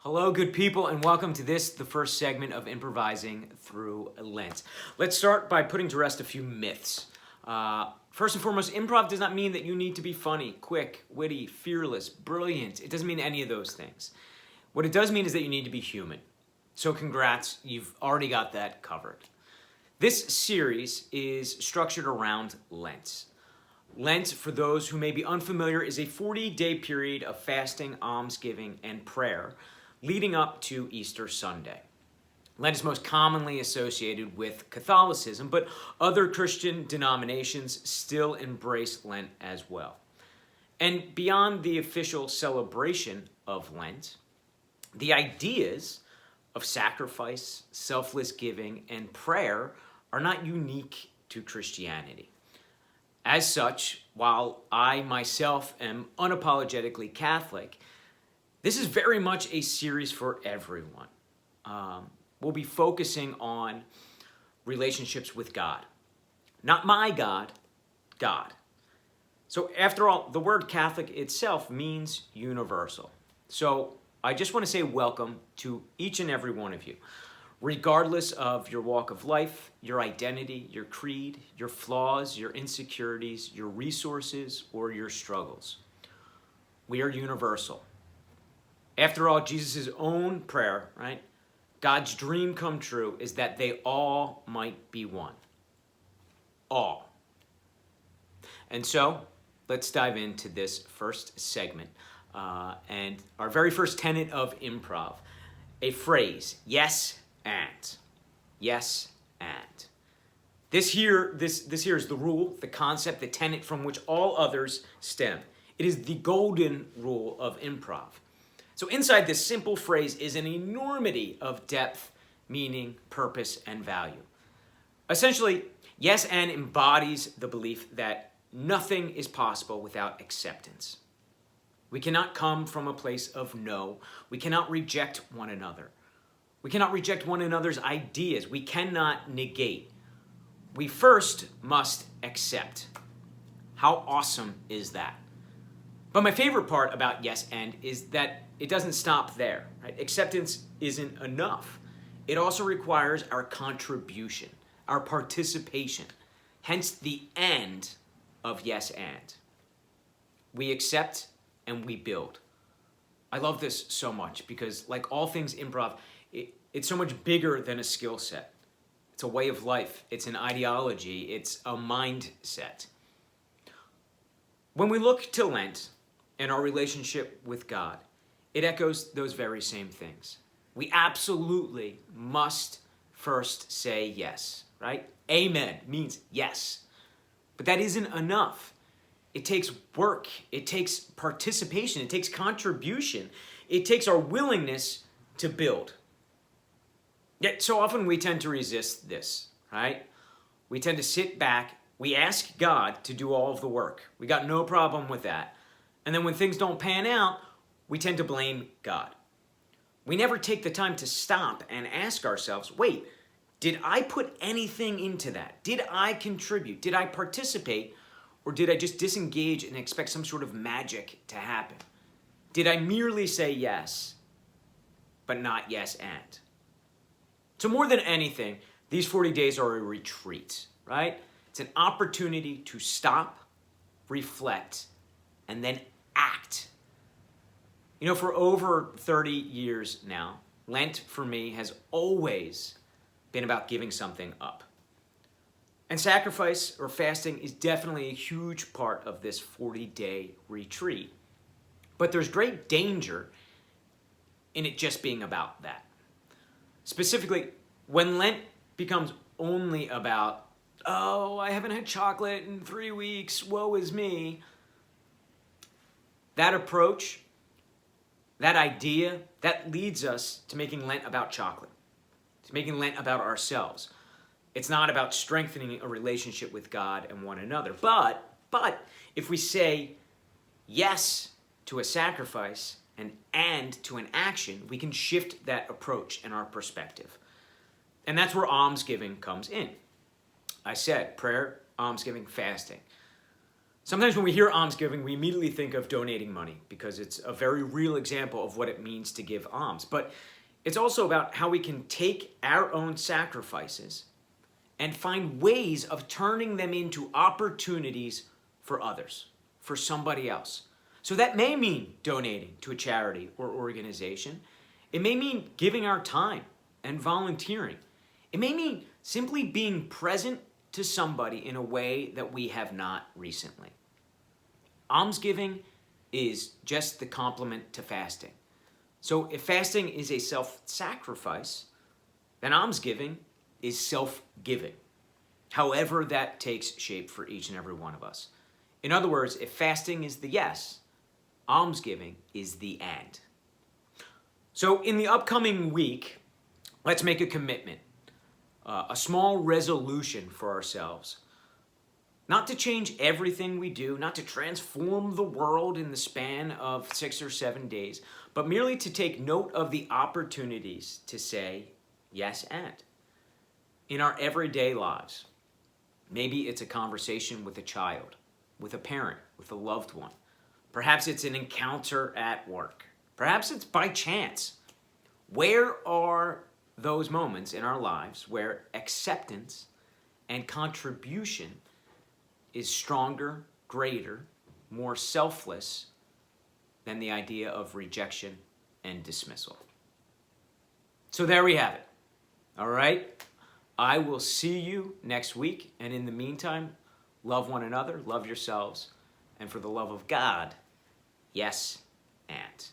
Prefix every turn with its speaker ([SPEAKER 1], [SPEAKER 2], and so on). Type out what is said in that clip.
[SPEAKER 1] Hello, good people, and welcome to the first segment of Improvising through Lent. Let's start by putting to rest a few myths. First and foremost, improv does not mean that you need to be funny, quick, witty, fearless, brilliant. It doesn't mean any of those things. What it does mean is that you need to be human. So congrats, you've already got that covered. This series is structured around Lent. Lent, for those who may be unfamiliar, is a 40-day period of fasting, almsgiving, and prayer leading up to Easter Sunday. Lent is most commonly associated with Catholicism, but other Christian denominations still embrace Lent as well. And beyond the official celebration of Lent, the ideas of sacrifice, selfless giving, and prayer are not unique to Christianity. As such, while I myself am unapologetically Catholic, this is very much a series for everyone. We'll be focusing on relationships with God. Not my God, God. So after all, the word Catholic itself means universal. So I just want to say welcome to each and every one of you, regardless of your walk of life, your identity, your creed, your flaws, your insecurities, your resources, or your struggles. We are universal. After all, Jesus' own prayer, right? God's dream come true is that they all might be one. All. And so, let's dive into this first segment. And our very first tenet of improv, a phrase, yes and. Yes and. This here is the rule, the concept, the tenet from which all others stem. It is the golden rule of improv. So inside this simple phrase is an enormity of depth, meaning, purpose, and value. Essentially, yes and embodies the belief that nothing is possible without acceptance. We cannot come from a place of no. We cannot reject one another. We cannot reject one another's ideas. We cannot negate. We first must accept. How awesome is that? But my favorite part about yes and is that it doesn't stop there. Right? Acceptance isn't enough. It also requires our contribution, our participation, hence the end of yes and. We accept and we build. I love this so much because, like all things improv, it's so much bigger than a skill set. It's a way of life. It's an ideology. It's a mindset. When we look to Lent and our relationship with God, it echoes those very same things. We absolutely must first say yes, right? Amen means yes. But that isn't enough. It takes work. It takes participation. It takes contribution. It takes our willingness to build. Yet so often we tend to resist this, right? We tend to sit back. We ask God to do all of the work. We got no problem with that. And then when things don't pan out, we tend to blame God. We never take the time to stop and ask ourselves, wait, did I put anything into that? Did I contribute? Did I participate? Or did I just disengage and expect some sort of magic to happen? Did I merely say yes, but not yes and? So more than anything, these 40 days are a retreat, right? It's an opportunity to stop, reflect, and then act. You know, for over 30 years now, Lent for me has always been about giving something up. And sacrifice or fasting is definitely a huge part of this 40-day retreat. But there's great danger in it just being about that. Specifically, when Lent becomes only about, oh, I haven't had chocolate in 3 weeks, woe is me, that approach, that idea, that leads us to making Lent about chocolate, to making Lent about ourselves. It's not about strengthening a relationship with God and one another. But if we say yes to a sacrifice and to an action, we can shift that approach and our perspective. And that's where almsgiving comes in. I said prayer, almsgiving, fasting. Sometimes when we hear almsgiving, we immediately think of donating money because it's a very real example of what it means to give alms. But it's also about how we can take our own sacrifices and find ways of turning them into opportunities for others, for somebody else. So that may mean donating to a charity or organization. It may mean giving our time and volunteering. It may mean simply being present to somebody in a way that we have not recently. Almsgiving is just the complement to fasting. So if fasting is a self-sacrifice, then almsgiving is self-giving, however that takes shape for each and every one of us. In other words, if fasting is the yes, almsgiving is the and. So in the upcoming week, let's make a commitment, a small resolution for ourselves. Not to change everything we do, not to transform the world in the span of 6 or 7 days, but merely to take note of the opportunities to say yes and. In our everyday lives, maybe it's a conversation with a child, with a parent, with a loved one. Perhaps it's an encounter at work. Perhaps it's by chance. Where are those moments in our lives where acceptance and contribution is stronger, greater, more selfless than the idea of rejection and dismissal? So there we have it. All right? I will see you next week. And in the meantime, love one another, love yourselves, and for the love of God, yes, and.